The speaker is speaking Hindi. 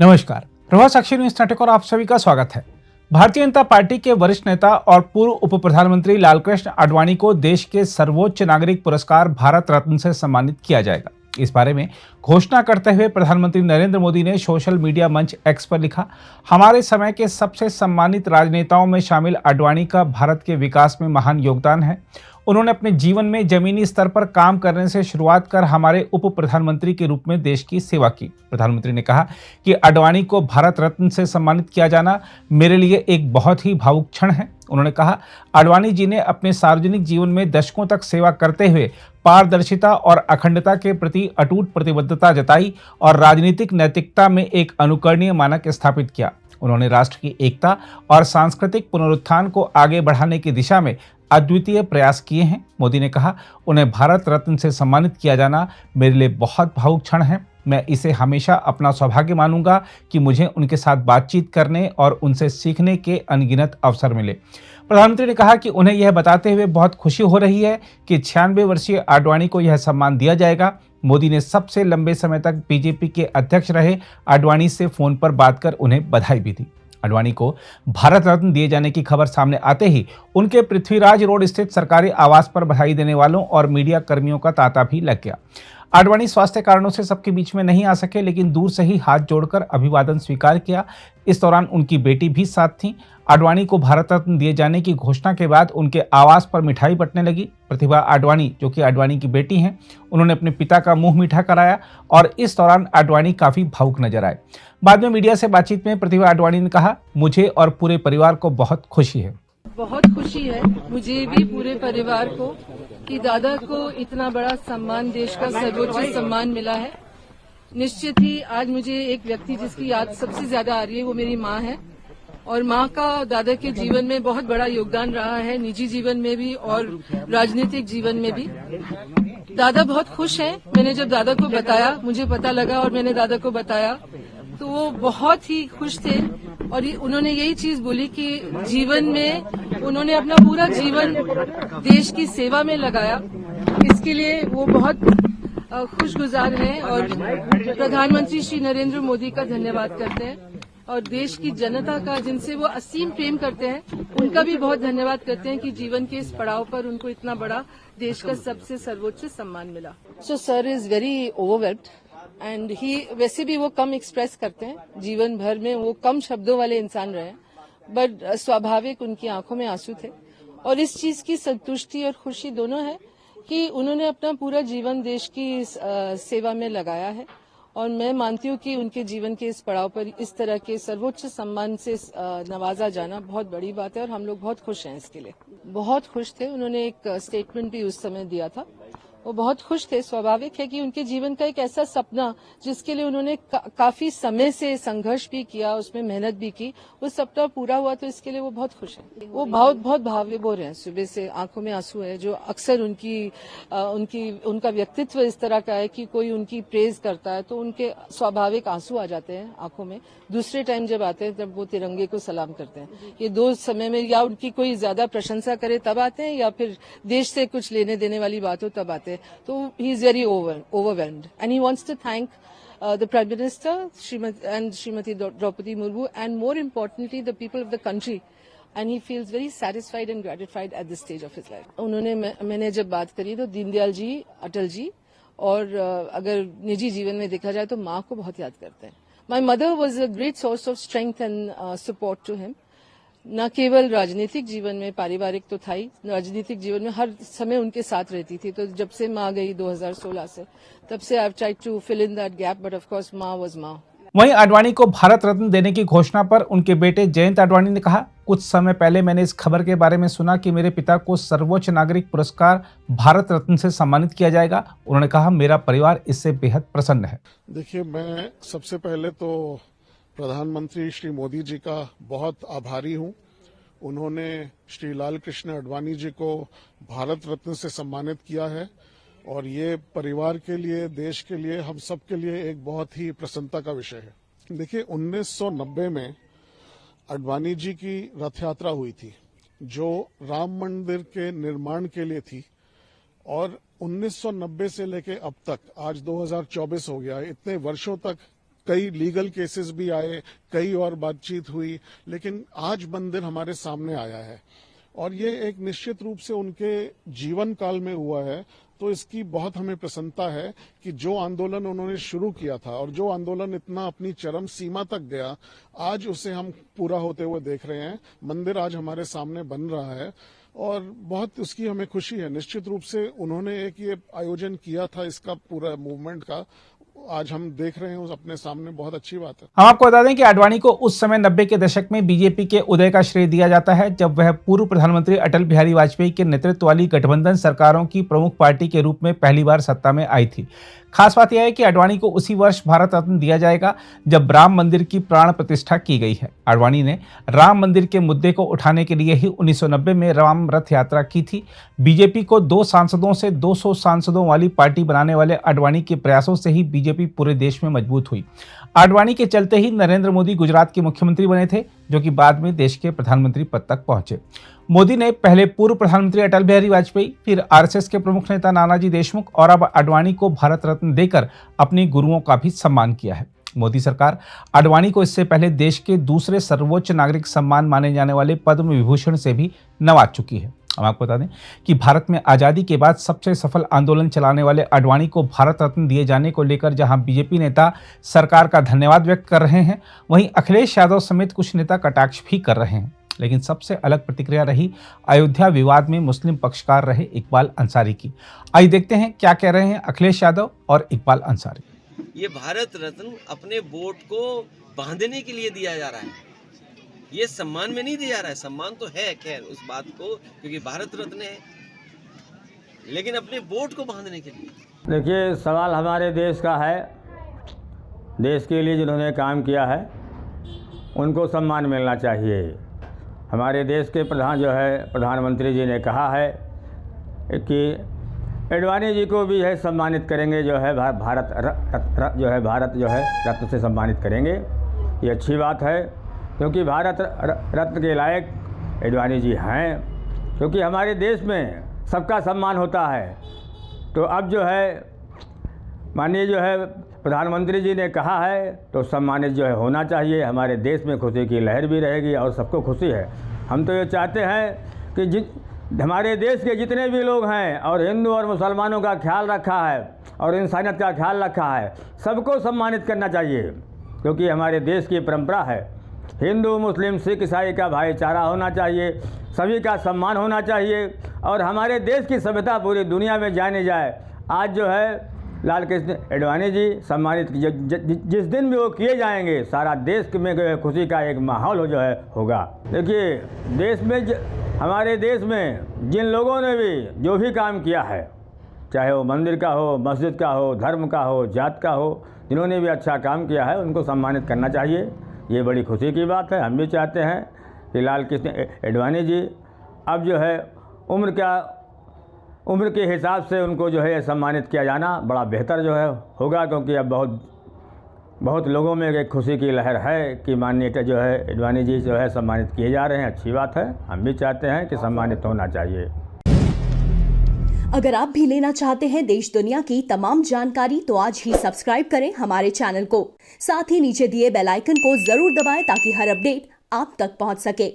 नमस्कार, प्रभात साक्षी न्यूज नाटक और आप सभी का स्वागत है। भारतीय जनता पार्टी के वरिष्ठ नेता और पूर्व उप प्रधानमंत्री लालकृष्ण आडवाणी को देश के सर्वोच्च नागरिक पुरस्कार भारत रत्न से सम्मानित किया जाएगा। इस बारे में घोषणा करते हुए प्रधानमंत्री नरेंद्र मोदी ने सोशल मीडिया मंच एक्स पर लिखा, हमारे समय के सबसे सम्मानित राजनेताओं में शामिल आडवाणी का भारत के विकास में महान योगदान है। उन्होंने अपने जीवन में जमीनी स्तर पर काम करने से शुरुआत कर हमारे उप प्रधानमंत्री के रूप में देश की सेवा की। प्रधानमंत्री ने कहा कि आडवाणी को भारत रत्न से सम्मानित किया जाना मेरे लिए एक बहुत ही भावुक क्षण है। उन्होंने कहा, आडवाणी जी ने अपने सार्वजनिक जीवन में दशकों तक सेवा करते हुए पारदर्शिता और अखंडता के प्रति अटूट प्रतिबद्धता जताई और राजनीतिक नैतिकता में एक अनुकरणीय मानक स्थापित किया। उन्होंने राष्ट्र की एकता और सांस्कृतिक पुनरुत्थान को आगे बढ़ाने की दिशा में अद्वितीय प्रयास किए हैं। मोदी ने कहा, उन्हें भारत रत्न से सम्मानित किया जाना मेरे लिए बहुत भावुक क्षण है। मैं इसे हमेशा अपना सौभाग्य मानूंगा कि मुझे उनके साथ बातचीत करने और उनसे सीखने के अनगिनत अवसर मिले। प्रधानमंत्री ने कहा कि उन्हें यह बताते हुए बहुत खुशी हो रही है कि 96 वर्षीय आडवाणी को यह सम्मान दिया जाएगा। मोदी ने सबसे लंबे समय तक बीजेपी के अध्यक्ष रहे आडवाणी से फोन पर बात कर उन्हें बधाई भी दी। आडवाणी को भारत रत्न दिए जाने की खबर सामने आते ही उनके पृथ्वीराज रोड स्थित सरकारी आवास पर बधाई देने वालों और मीडिया कर्मियों का तांता भी लग गया। आडवाणी स्वास्थ्य कारणों से सबके बीच में नहीं आ सके, लेकिन दूर से ही हाथ जोड़कर अभिवादन स्वीकार किया। इस दौरान उनकी बेटी भी साथ थी। आडवाणी को भारत रत्न दिए जाने की घोषणा के बाद उनके आवास पर मिठाई बंटने लगी। प्रतिभा आडवाणी, जो कि आडवाणी की बेटी हैं, उन्होंने अपने पिता का मुंह मीठा कराया और इस दौरान आडवाणी काफी भावुक नजर आए। बाद में मीडिया से बातचीत में प्रतिभा आडवाणी ने कहा, मुझे और पूरे परिवार को बहुत खुशी है। बहुत खुशी है मुझे भी, पूरे परिवार को, कि दादा को इतना बड़ा सम्मान, देश का सर्वोच्च सम्मान मिला है। निश्चित ही आज मुझे एक व्यक्ति जिसकी याद सबसे ज्यादा आ रही है वो मेरी माँ है, और माँ का दादा के जीवन में बहुत बड़ा योगदान रहा है, निजी जीवन में भी और राजनीतिक जीवन में भी। दादा बहुत खुश हैं। मैंने जब दादा को बताया, मुझे पता लगा और मैंने दादा को बताया, तो वो बहुत ही खुश थे और उन्होंने यही चीज बोली कि जीवन में उन्होंने अपना पूरा जीवन देश की सेवा में लगाया। इसके लिए वो बहुत खुशगुजार हैं और प्रधानमंत्री श्री नरेंद्र मोदी का धन्यवाद करते हैं और देश की जनता का, जिनसे वो असीम प्रेम करते हैं, उनका भी बहुत धन्यवाद करते हैं कि जीवन के इस पड़ाव पर उनको इतना बड़ा देश का सबसे सर्वोच्च सम्मान मिला। So sir is very overwhelmed and he, वैसे भी वो कम एक्सप्रेस करते हैं, जीवन भर में वो कम शब्दों वाले इंसान रहे, बट स्वाभाविक उनकी आंखों में आंसू थे और इस चीज की संतुष्टि और खुशी दोनों है कि उन्होंने अपना पूरा जीवन देश की सेवा में लगाया है। और मैं मानती हूँ कि उनके जीवन के इस पड़ाव पर इस तरह के सर्वोच्च सम्मान से नवाजा जाना बहुत बड़ी बात है और हम लोग बहुत खुश हैं इसके लिए। बहुत खुश थे। उन्होंने एक स्टेटमेंट भी उस समय दिया था, वो बहुत खुश थे। स्वाभाविक है कि उनके जीवन का एक ऐसा सपना जिसके लिए उन्होंने काफी समय से संघर्ष भी किया, उसमें मेहनत भी की, वो सपना पूरा हुआ, तो इसके लिए वो बहुत खुश हैं। वो बहुत भावविभोर हैं, सुबह से आंखों में आंसू है। जो अक्सर उनका व्यक्तित्व इस तरह का है कि कोई उनकी प्रेज करता है तो उनके स्वाभाविक आंसू आ जाते हैं आंखों में। दूसरे टाइम जब आते हैं तब वो तिरंगे को सलाम करते हैं। ये दो समय में या उनकी कोई ज्यादा प्रशंसा करे तब आते हैं या फिर देश से कुछ लेने देने वाली बात हो तब आते हैं। तो he is very overwhelmed and he wants to thank the Prime Minister Srimati Draupadi Murmu and more importantly the people of the country, and he feels very satisfied and gratified at this stage of his life. उन्होंने मैंने जब बात करी तो दीनदयाल जी, अटल जी और अगर निजी जीवन में देखा जाए तो माँ को बहुत याद करते हैं। My mother was a great source of strength and support to him. न केवल राजनीतिक जीवन में, पारिवारिक तो था ही, राजनीतिक जीवन में हर समय उनके साथ रहती थी। तो जब से माँ गई 2016 से, तब से I have tried to fill in that gap, but of course माँ वाज माँ। वहीं आडवाणी को भारत रत्न देने की घोषणा पर उनके बेटे जयंत आडवाणी ने कहा, कुछ समय पहले मैंने इस खबर के बारे में सुना कि मेरे पिता को सर्वोच्च नागरिक पुरस्कार भारत रत्न से सम्मानित किया जाएगा। उन्होंने कहा, मेरा परिवार इससे बेहद प्रसन्न है। देखिए, मैं सबसे पहले तो प्रधानमंत्री श्री मोदी जी का बहुत आभारी हूं। उन्होंने श्री लालकृष्ण आडवाणी जी को भारत रत्न से सम्मानित किया है और ये परिवार के लिए, देश के लिए, हम सब के लिए एक बहुत ही प्रसन्नता का विषय है। देखिए, 1990 में आडवाणी जी की रथ यात्रा हुई थी जो राम मंदिर के निर्माण के लिए थी और 1990 से लेके अब तक, आज 2024 हो गया है, इतने वर्षों तक कई लीगल केसेस भी आए, कई और बातचीत हुई, लेकिन आज मंदिर हमारे सामने आया है और ये एक निश्चित रूप से उनके जीवन काल में हुआ है। तो इसकी बहुत हमें प्रसन्नता है कि जो आंदोलन उन्होंने शुरू किया था और जो आंदोलन इतना अपनी चरम सीमा तक गया, आज उसे हम पूरा होते हुए देख रहे हैं। मंदिर आज हमारे सामने बन रहा है और बहुत उसकी हमें खुशी है। निश्चित रूप से उन्होंने एक ये आयोजन किया था इसका पूरा मूवमेंट का, आज हम देख रहे हैं उस अपने सामने, बहुत अच्छी बात है। हम आपको बता दें कि आडवाणी को उस समय 90 के दशक में बीजेपी के उदय का श्रेय दिया जाता है, जब वह पूर्व प्रधानमंत्री अटल बिहारी वाजपेयी के नेतृत्व वाली गठबंधन सरकारों की प्रमुख पार्टी के रूप में पहली बार सत्ता में आई थी। खास बात यह है कि आडवाणी को उसी वर्ष भारत रत्न दिया जाएगा जब राम मंदिर की प्राण प्रतिष्ठा की गई है। आडवाणी ने राम मंदिर के मुद्दे को उठाने के लिए ही 1990 में राम रथ यात्रा की थी। बीजेपी को 2 सांसदों से 200 सांसदों वाली पार्टी बनाने वाले आडवाणी के प्रयासों से ही बीजेपी पूरे देश में मजबूत हुई। आडवाणी के चलते ही नरेंद्र मोदी गुजरात के मुख्यमंत्री बने थे, जो कि बाद में देश के प्रधानमंत्री पद तक पहुंचे। मोदी ने पहले पूर्व प्रधानमंत्री अटल बिहारी वाजपेयी, फिर आरएसएस के प्रमुख नेता नानाजी देशमुख और अब आडवाणी को भारत रत्न देकर अपने गुरुओं का भी सम्मान किया है। मोदी सरकार आडवाणी को इससे पहले देश के दूसरे सर्वोच्च नागरिक सम्मान माने जाने वाले पद्म विभूषण से भी नवाज चुकी है। हम आपको बता दें कि भारत में आज़ादी के बाद सबसे सफल आंदोलन चलाने वाले आडवाणी को भारत रत्न दिए जाने को लेकर जहां बीजेपी नेता सरकार का धन्यवाद व्यक्त कर रहे हैं, वहीं अखिलेश यादव समेत कुछ नेता कटाक्ष भी कर रहे हैं। लेकिन सबसे अलग प्रतिक्रिया रही अयोध्या विवाद में मुस्लिम पक्षकार रहे इकबाल अंसारी की। आइए देखते हैं क्या कह रहे हैं अखिलेश यादव और इकबाल अंसारी। ये भारत रत्न अपने वोट को बांधने के लिए दिया जा रहा है, ये सम्मान में नहीं दिया जा रहा है। सम्मान तो है खैर उस बात को, क्योंकि भारत रत्न है, लेकिन अपने वोट को बांधने के लिए। देखिए, सवाल हमारे देश का है। देश के लिए जिन्होंने काम किया है उनको सम्मान मिलना चाहिए। हमारे देश के प्रधानमंत्री जी ने कहा है कि आडवाणी जी को भी है सम्मानित करेंगे, भारत रत्न से सम्मानित करेंगे। ये अच्छी बात है, क्योंकि भारत रत्न के लायक आडवाणी जी हैं, क्योंकि हमारे देश में सबका सम्मान होता है। तो अब माननीय प्रधानमंत्री जी ने कहा है तो सम्मानित होना चाहिए। हमारे देश में खुशी की लहर भी रहेगी और सबको खुशी है। हम तो ये चाहते हैं कि हमारे देश के जितने भी लोग हैं और हिंदू और मुसलमानों का ख्याल रखा है और इंसानियत का ख्याल रखा है, सबको सम्मानित करना चाहिए, क्योंकि हमारे देश की परंपरा है। हिंदू मुस्लिम सिख ईसाई का भाईचारा होना चाहिए, सभी का सम्मान होना चाहिए और हमारे देश की सभ्यता पूरी दुनिया में जानी जाए। आज लाल कृष्ण आडवाणी जी सम्मानित जिस दिन भी वो किए जाएंगे, सारा देश में खुशी का एक माहौल होगा। देखिए, देश में हमारे देश में जिन लोगों ने भी जो भी काम किया है, चाहे वो मंदिर का हो, मस्जिद का हो, धर्म का हो, जात का हो, जिन्होंने भी अच्छा काम किया है उनको सम्मानित करना चाहिए। ये बड़ी खुशी की बात है। हम भी चाहते हैं कि लाल कृष्ण आडवाणी जी अब उम्र के हिसाब से उनको सम्मानित किया जाना बड़ा बेहतर होगा, क्योंकि अब बहुत लोगों में एक खुशी की लहर है कि माननीय आडवाणी जी सम्मानित किए जा रहे हैं। अच्छी बात है। हम भी चाहते हैं कि सम्मानित होना चाहिए। अगर आप भी लेना चाहते हैं देश दुनिया की तमाम जानकारी, तो आज ही सब्सक्राइब करें हमारे चैनल को। साथ ही नीचे दिए बेल आइकन को जरूर दबाएं ताकि हर अपडेट आप तक पहुंच सके।